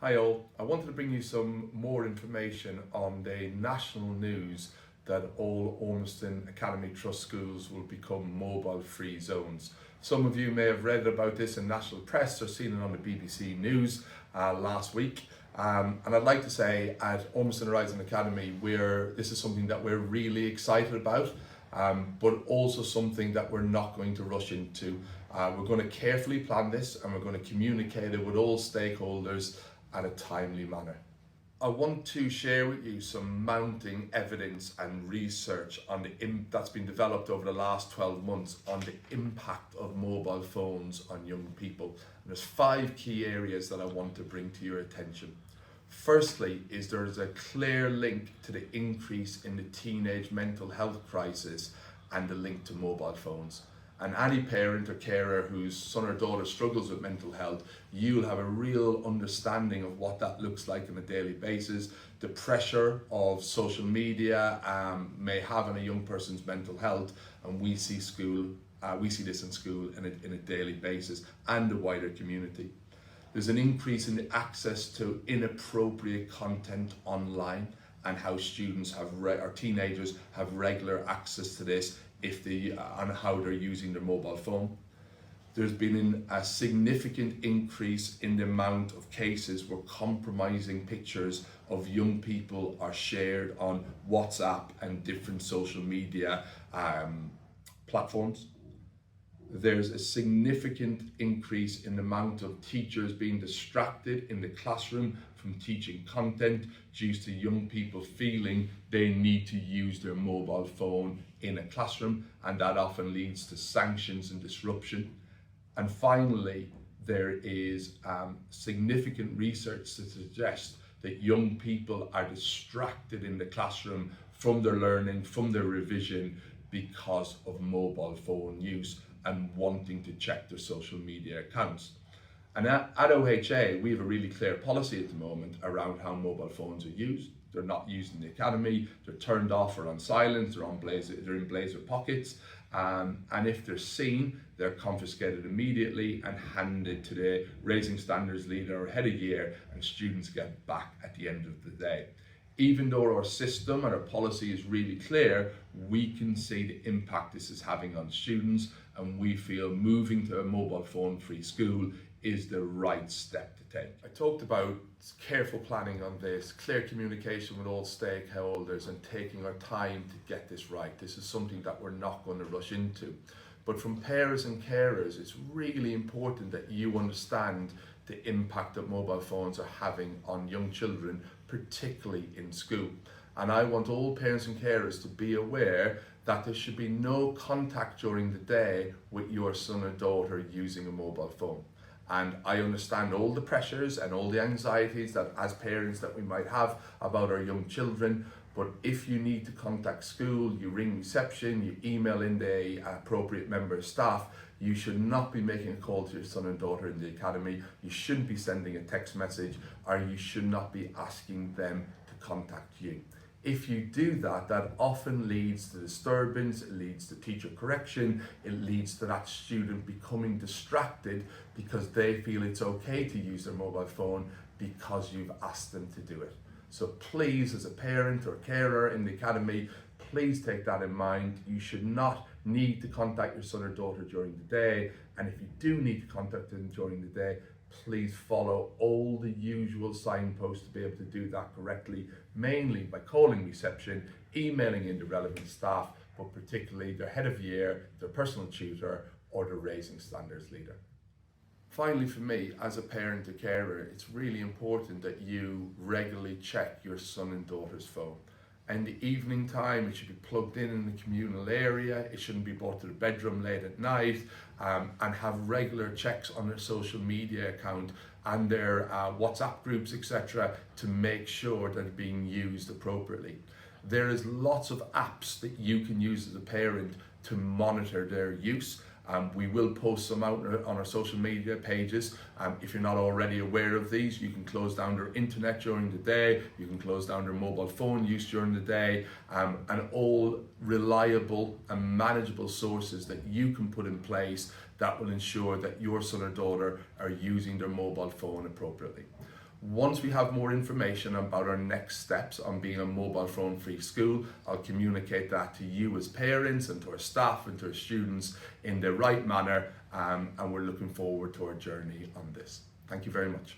Hi all, I wanted to bring you some more information on the national news that all Ormiston Academy Trust schools will become mobile free zones. Some of you may have read about this in national press or seen it on the BBC News last week. And I'd like to say at Ormiston Horizon Academy, this is something that we're really excited about, but also something that we're not going to rush into. We're going to carefully plan this and we're going to communicate it with all stakeholders in a timely manner. I want to share with you some mounting evidence and research on that's been developed over the last 12 months on the impact of mobile phones on young people. And there's 5 key areas that I want to bring to your attention. Firstly, there is a clear link to the increase in the teenage mental health crisis and the link to mobile phones. And any parent or carer whose son or daughter struggles with mental health, you'll have a real understanding of what that looks like on a daily basis. The pressure of social media may have on a young person's mental health, and we see this in school in a daily basis and the wider community. There's an increase in the access to inappropriate content online and how students or teenagers have regular access to this on how they're using their mobile phone. There's been a significant increase in the amount of cases where compromising pictures of young people are shared on WhatsApp and different social media platforms. There's a significant increase in the amount of teachers being distracted in the classroom from teaching content due to young people feeling they need to use their mobile phone in a classroom, and that often leads to sanctions and disruption. And finally, there is significant research to suggest that young people are distracted in the classroom from their learning, from their revision, because of mobile phone use and wanting to check their social media accounts. And at OHA, we have a really clear policy at the moment around how mobile phones are used. They're not used in the academy, they're turned off or on silent, they're in blazer pockets, and if they're seen, they're confiscated immediately and handed to the Raising Standards leader or head of year, and students get back at the end of the day. Even though our system and our policy is really clear, we can see the impact this is having on students, and we feel moving to a mobile phone free school is the right step to take. I talked about careful planning on this, clear communication with all stakeholders and taking our time to get this right. This is something that we're not going to rush into. But from parents and carers, it's really important that you understand the impact that mobile phones are having on young children, particularly in school. And I want all parents and carers to be aware that there should be no contact during the day with your son or daughter using a mobile phone. And I understand all the pressures and all the anxieties that as parents that we might have about our young children, but if you need to contact school, you ring reception, you email in the appropriate member of staff. You should not be making a call to your son and daughter in the academy. You shouldn't be sending a text message, or you should not be asking them to contact you. If you do that, that often leads to disturbance, it leads to teacher correction, it leads to that student becoming distracted because they feel it's okay to use their mobile phone because you've asked them to do it. So please, as a parent or carer in the academy, please take that in mind. You should not need to contact your son or daughter during the day, and if you do need to contact them during the day, please follow all the usual signposts to be able to do that correctly, mainly by calling reception, emailing in the relevant staff, but particularly their head of year, their personal tutor, or the Raising Standards leader. Finally, for me, as a parent or carer, it's really important that you regularly check your son and daughter's phone. In the evening time, it should be plugged in the communal area. It shouldn't be brought to the bedroom late at night, and have regular checks on their social media account and their WhatsApp groups, etc., to make sure that it's being used appropriately. There is lots of apps that you can use as a parent to monitor their use. We will post some out on our social media pages. If you're not already aware of these, you can close down their internet during the day, you can close down their mobile phone use during the day, and all reliable and manageable sources that you can put in place that will ensure that your son or daughter are using their mobile phone appropriately. Once we have more information about our next steps on being a mobile phone free school, I'll communicate that to you as parents and to our staff and to our students in the right manner, and we're looking forward to our journey on this. Thank you very much.